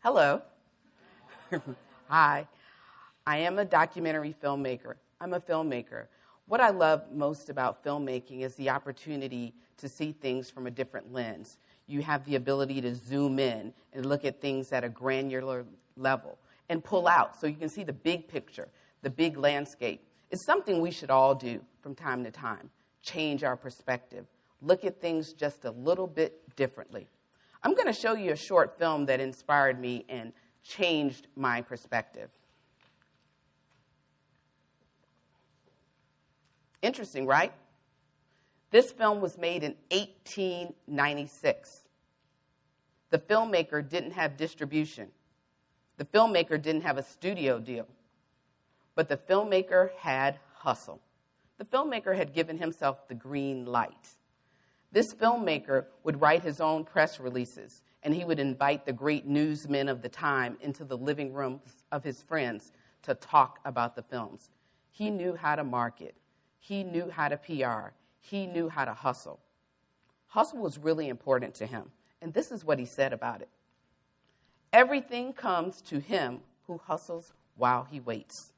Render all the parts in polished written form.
Hello. Hi. I am a documentary filmmaker. I'm a filmmaker. What I love most about filmmaking is the opportunity to see things from a different lens. You have the ability to zoom in and look at things at a granular level and pull out so you can see the big picture, the big landscape. It's something we should all do from time to time. Change our perspective. Look at things just a little bit differently. I'm going to show you a short film that inspired me and changed my perspective. Interesting, right? This film was made in 1896. The filmmaker didn't have distribution. The filmmaker didn't have a studio deal. But the filmmaker had hustle. The filmmaker had given himself the green light. This filmmaker would write his own press releases, and he would invite the great newsmen of the time into the living rooms of his friends to talk about the films. He knew how to market. He knew how to PR. He knew how to hustle. Hustle was really important to him, and this is what he said about it. Everything comes to him who hustles while he waits.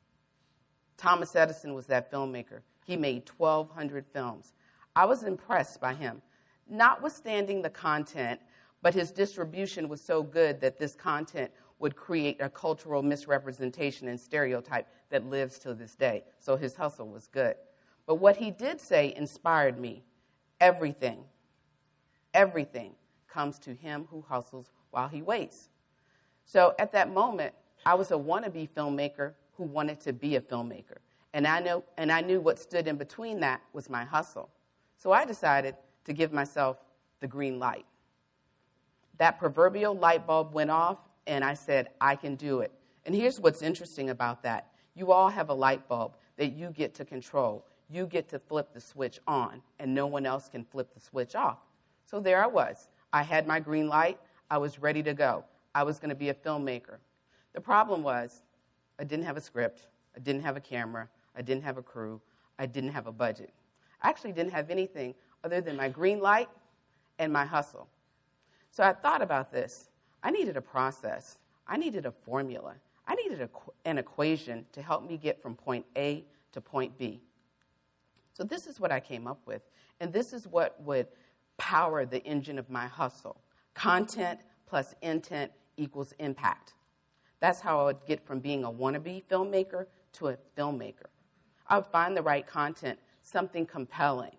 Thomas Edison was that filmmaker. He made 1,200 films. I was impressed by him, notwithstanding the content, but his distribution was so good that this content would create a cultural misrepresentation and stereotype that lives to this day. So his hustle was good. But what he did say inspired me. Everything comes to him who hustles while he waits. So at that moment, I was a wannabe filmmaker who wanted to be a filmmaker. And I knew what stood in between that was my hustle. So I decided to give myself the green light. That proverbial light bulb went off, and I said, I can do it. And here's what's interesting about that. You all have a light bulb that you get to control. You get to flip the switch on, and no one else can flip the switch off. So there I was. I had my green light. I was ready to go. I was going to be a filmmaker. The problem was I didn't have a script. I didn't have a camera. I didn't have a crew. I didn't have a budget. I actually didn't have anything other than my green light and my hustle. So I thought about this. I needed a process. I needed a formula. I needed an equation to help me get from point A to point B. So this is what I came up with, and this is what would power the engine of my hustle. Content plus intent equals impact. That's how I would get from being a wannabe filmmaker to a filmmaker. I would find the right content, something compelling,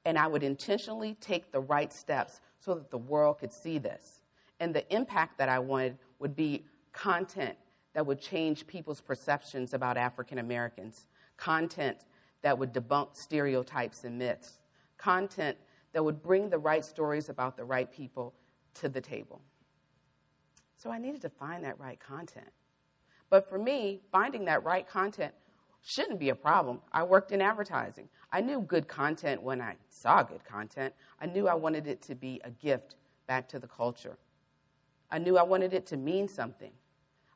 and I would intentionally take the right steps so that the world could see this. And the impact that I wanted would be content that would change people's perceptions about African Americans, content that would debunk stereotypes and myths, content that would bring the right stories about the right people to the table. So I needed to find that right content. But for me, finding that right content shouldn't be a problem. I worked in advertising. I knew good content when I saw good content. I knew I wanted it to be a gift back to the culture. I knew I wanted it to mean something.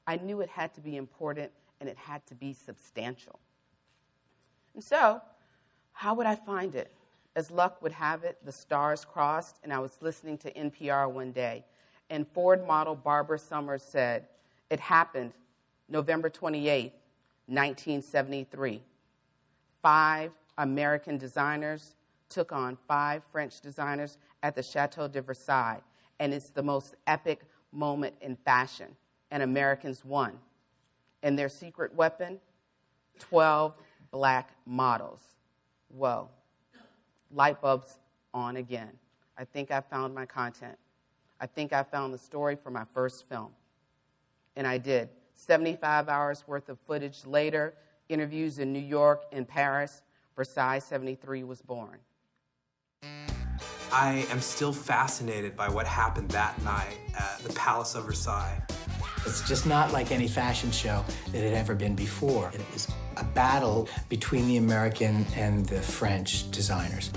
I knew it had to be important and it had to be substantial. And so, how would I find it? As luck would have it, the stars crossed, and I was listening to NPR one day, and Ford model Barbara Summers said, it happened November 28th, 1973. 5 American designers took on 5 French designers at the Chateau de Versailles, and it's the most epic moment in fashion, and Americans won. And their secret weapon, 12 black models. Whoa. Light bulbs on again. I think I found my content. I think I found the story for my first film. And I did. 75 hours worth of footage later, interviews in New York and Paris, Versailles 73 was born. I am still fascinated by what happened that night at the Palace of Versailles. It's just not like any fashion show that had ever been before. It was a battle between the American and the French designers.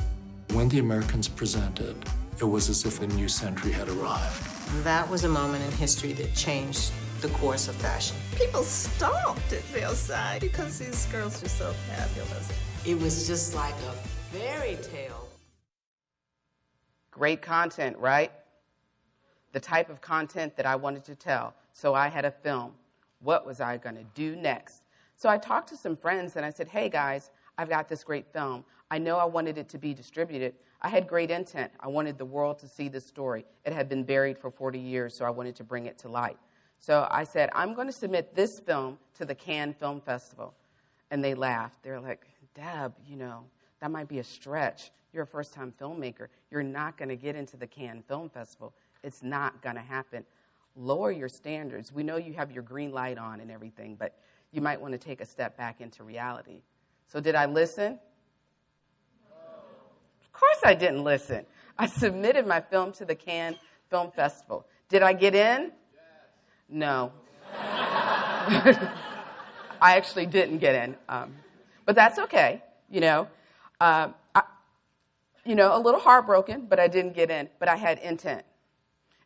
When the Americans presented, it was as if a new century had arrived. That was a moment in history that changed the course of fashion. People stomped at Versailles because these girls were so fabulous. It was just like a fairy tale. Great content, right? the type of content that I wanted to tell. So I had a film. What was I going to do next? So I talked to some friends and I said, hey guys, I've got this great film. I know I wanted it to be distributed. I had great intent. I wanted the world to see this story. It had been buried for 40 years, so I wanted to bring it to light. So I said, I'm going to submit this film to the Cannes Film Festival. And they laughed. They're like, Deb, that might be a stretch. You're a first-time filmmaker. You're not going to get into the Cannes Film Festival. It's not going to happen. Lower your standards. We know you have your green light on and everything, but you might want to take a step back into reality. So did I listen? No. Of course I didn't listen. I submitted my film to the Cannes Film Festival. Did I get in? Yes. No. I actually didn't get in. But that's okay, a little heartbroken, but I didn't get in. But I had intent.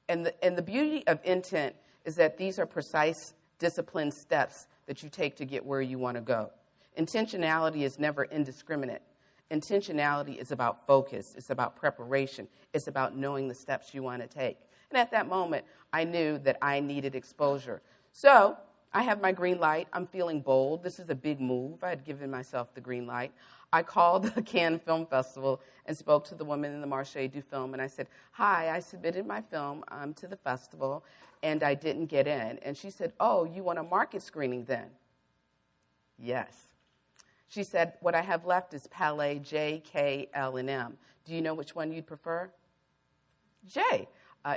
And the beauty of intent is that these are precise, disciplined steps that you take to get where you want to go. Intentionality is never indiscriminate. Intentionality is about focus. It's about preparation. It's about knowing the steps you want to take. And at that moment, I knew that I needed exposure. So I have my green light. I'm feeling bold. This is a big move. I had given myself the green light. I called the Cannes Film Festival and spoke to the woman in the Marché du Film, and I said, hi, I submitted my film to the festival, and I didn't get in. And she said, oh, you want a market screening then? Yes. She said, what I have left is Palais J, K, L, and M. Do you know which one you'd prefer? J.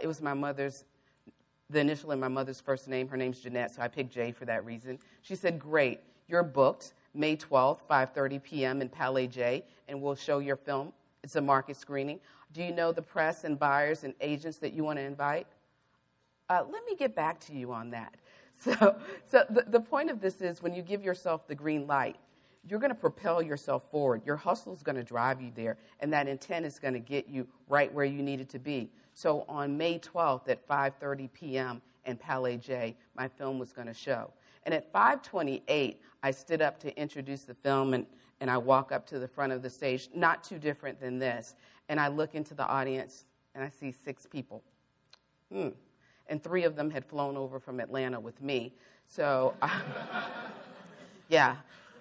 It was the initial in my mother's first name. Her name's Jeanette, so I picked J for that reason. She said, great, you're booked May 12th, 5:30 p.m. in Palais J, and we'll show your film. It's a market screening. Do you know the press and buyers and agents that you want to invite? Let me get back to you on that. So the point of this is when you give yourself the green light, you're going to propel yourself forward. Your hustle is going to drive you there, and that intent is going to get you right where you need it to be. So on May 12th at 5:30 p.m. in Palais J, my film was going to show. And at 5:28, I stood up to introduce the film, and I walk up to the front of the stage, not too different than this, and I look into the audience, and I see 6 people. And 3 of them had flown over from Atlanta with me. So, yeah.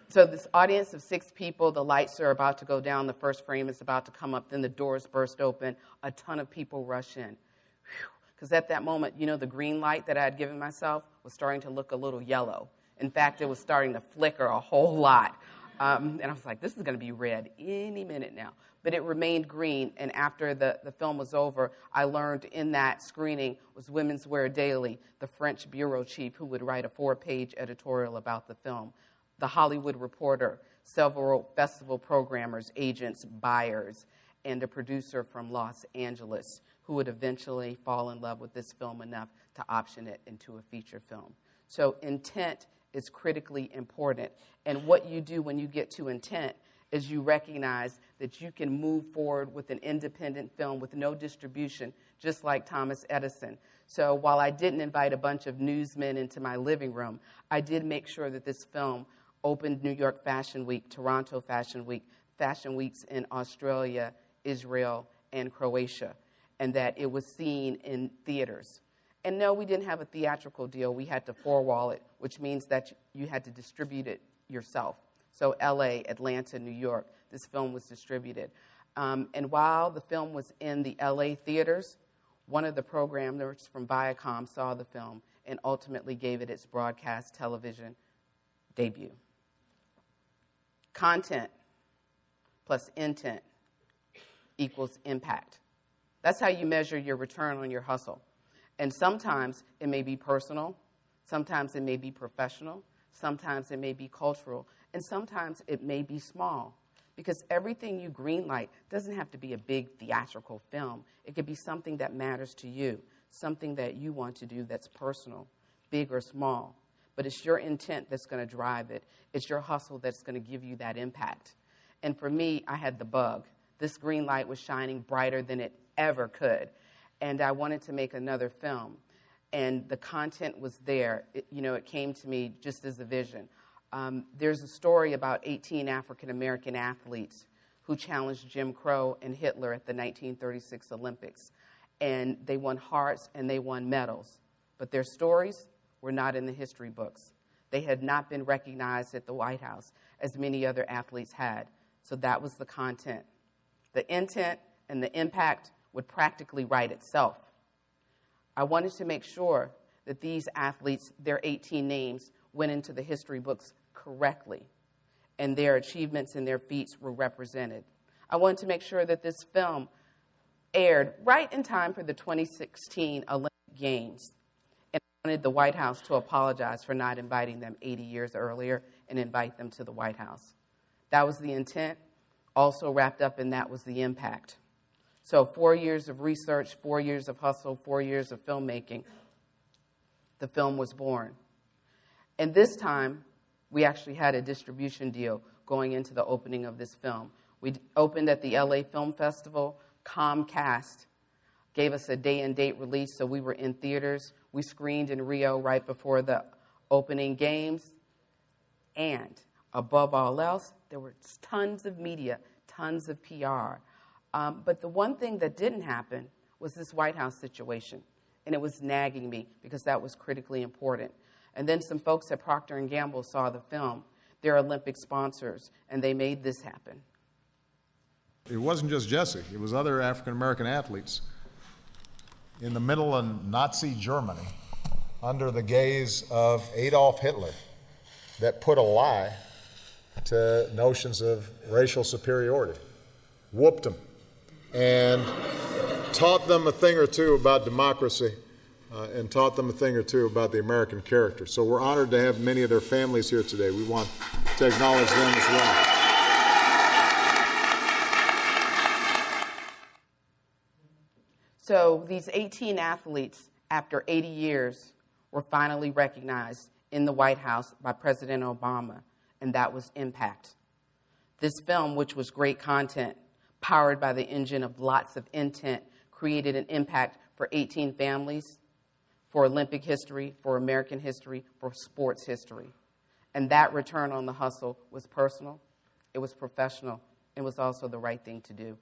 So this audience of 6 people, the lights are about to go down, the first frame is about to come up, then the doors burst open, a ton of people rush in. Because at that moment, the green light that I had given myself was starting to look a little yellow. In fact, it was starting to flicker a whole lot. And I was like, this is going to be red any minute now. But it remained green, and after the film was over, I learned in that screening was Women's Wear Daily, the French bureau chief who would write a 4-page editorial about the film, the Hollywood Reporter, several festival programmers, agents, buyers, and a producer from Los Angeles who would eventually fall in love with this film enough to option it into a feature film. So intent is critically important. And what you do when you get to intent is you recognize that you can move forward with an independent film with no distribution, just like Thomas Edison. So while I didn't invite a bunch of newsmen into my living room, I did make sure that this film opened New York Fashion Week, Toronto Fashion Week, fashion weeks in Australia, Israel, and Croatia, and that it was seen in theaters. And no, we didn't have a theatrical deal. We had to four-wall it, which means that you had to distribute it yourself. So LA, Atlanta, New York, this film was distributed. And while the film was in the LA theaters, one of the programmers from Viacom saw the film and ultimately gave it its broadcast television debut. Content plus intent equals impact. That's how you measure your return on your hustle. And sometimes it may be personal, sometimes it may be professional, sometimes it may be cultural, and sometimes it may be small. Because everything you greenlight doesn't have to be a big theatrical film. It could be something that matters to you, something that you want to do that's personal, big or small. But it's your intent that's going to drive it. It's your hustle that's going to give you that impact. And for me, I had the bug. This green light was shining brighter than it ever could. And I wanted to make another film. And the content was there. It came to me just as a vision. There's a story about 18 African-American athletes who challenged Jim Crow and Hitler at the 1936 Olympics. and they won hearts and they won medals. But their stories were not in the history books. They had not been recognized at the White House as many other athletes had. So that was the content. The intent and the impact would practically write itself. I wanted to make sure that these athletes, their 18 names, went into the history books correctly, and their achievements and their feats were represented. I wanted to make sure that this film aired right in time for the 2016 Olympic Games, and I wanted the White House to apologize for not inviting them 80 years earlier and invite them to the White House. That was the intent. Also wrapped up in that was the impact. So 4 years of research, 4 years of hustle, 4 years of filmmaking, the film was born. And this time, we actually had a distribution deal going into the opening of this film. We opened at the LA Film Festival. Comcast gave us a day and date release, so we were in theaters. We screened in Rio right before the opening games. And above all else, there were tons of media, tons of PR. But the one thing that didn't happen was this White House situation. And it was nagging me because that was critically important. And then some folks at Procter & Gamble saw the film. They're Olympic sponsors, and they made this happen. It wasn't just Jesse. It was other African-American athletes in the middle of Nazi Germany under the gaze of Adolf Hitler that put a lie to notions of racial superiority, whooped them, and taught them a thing or two about democracy and taught them a thing or two about the American character. So we're honored to have many of their families here today. We want to acknowledge them as well. So these 18 athletes, after 80 years, were finally recognized in the White House by President Obama, and that was impact. This film, which was great content, powered by the engine of lots of intent, created an impact for 18 families, for Olympic history, for American history, for sports history. And that return on the hustle was personal, it was professional, it was also the right thing to do.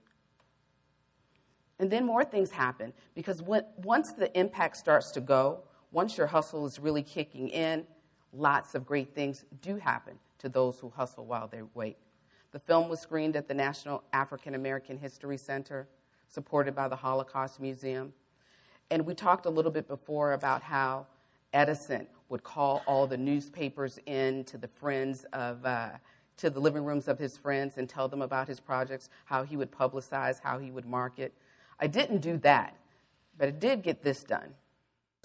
And then more things happen, because once the impact starts to go, once your hustle is really kicking in, lots of great things do happen to those who hustle while they wait. The film was screened at the National African American History Center, supported by the Holocaust Museum. And we talked a little bit before about how Edison would call all the newspapers in to the friends of, to the living rooms of his friends and tell them about his projects, how he would publicize, how he would market. I didn't do that, but I did get this done.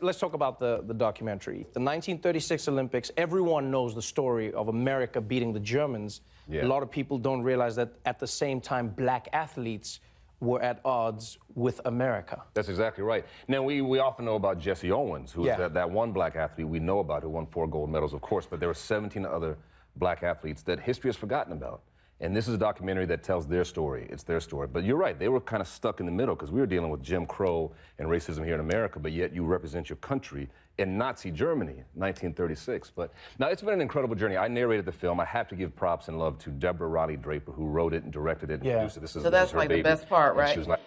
Let's talk about the documentary. The 1936 Olympics, everyone knows the story of America beating the Germans. Yeah. A lot of people don't realize that at the same time, black athletes were at odds with America. That's exactly right. Now, we often know about Jesse Owens, who's that one black athlete we know about who won 4 gold medals, of course, but there were 17 other black athletes that history has forgotten about. And this is a documentary that tells their story. It's their story. But you're right, they were kind of stuck in the middle because we were dealing with Jim Crow and racism here in America, but yet you represent your country in Nazi Germany, 1936. But now, it's been an incredible journey. I narrated the film. I have to give props and love to Deborra Riley Draper, who wrote it and directed it and produced it. So that's like the best part, right? She was like...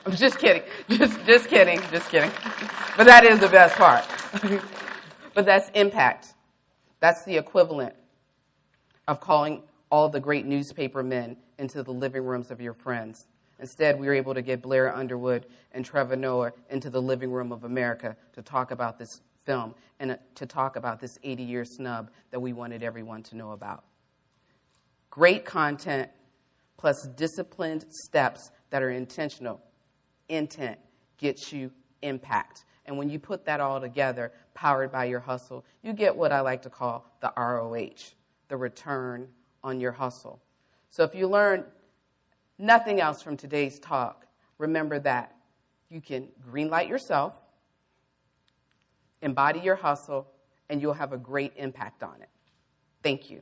I'm just kidding. Just kidding. But that is the best part. But that's impact. That's the equivalent of calling all the great newspaper men into the living rooms of your friends. Instead, we were able to get Blair Underwood and Trevor Noah into the living room of America to talk about this film and to talk about this 80-year snub that we wanted everyone to know about. Great content plus disciplined steps that are intentional. Intent gets you impact. And when you put that all together, powered by your hustle, you get what I like to call the ROH. The return on your hustle. So if you learn nothing else from today's talk, remember that you can greenlight yourself, embody your hustle, and you'll have a great impact on it. Thank you.